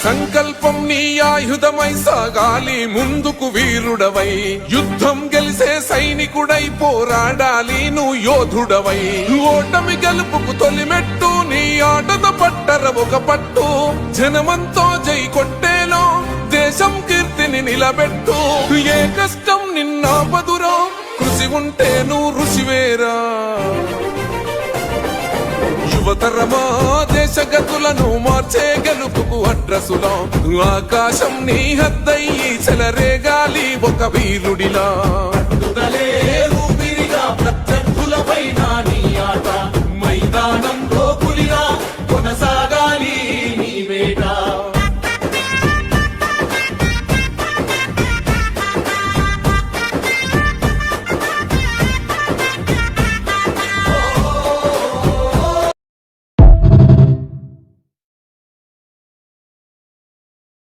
సంకల్పం నీ ఆయుధమై సాగాలి ముందుకు వీరుడవై, యుద్ధం గెలిసే సైనికుడై పోరాడాలి నువ్వు యోధుడవై. ఓటమి గెలుపుకు తొలిమెట్టు నీ ఆటద పట్టర ఒక పట్టు, జనమంతో జై కొట్టేలో దేశం కీర్తిని నిలబెట్టు. ఏ కష్టం నిన్నాపదురో కృషి ఉంటే నువ్వు ఋషివేరా. యువతరమా దేశగతులను మార్చే గెలుపుకు అడ్రసులా, ఆకాశం నీ హద్దయ్యి చెలరేగాలి ఒక వీరుడిలా. ఊపిరిగా ప్రత్యర్థులపైన నీ ఆట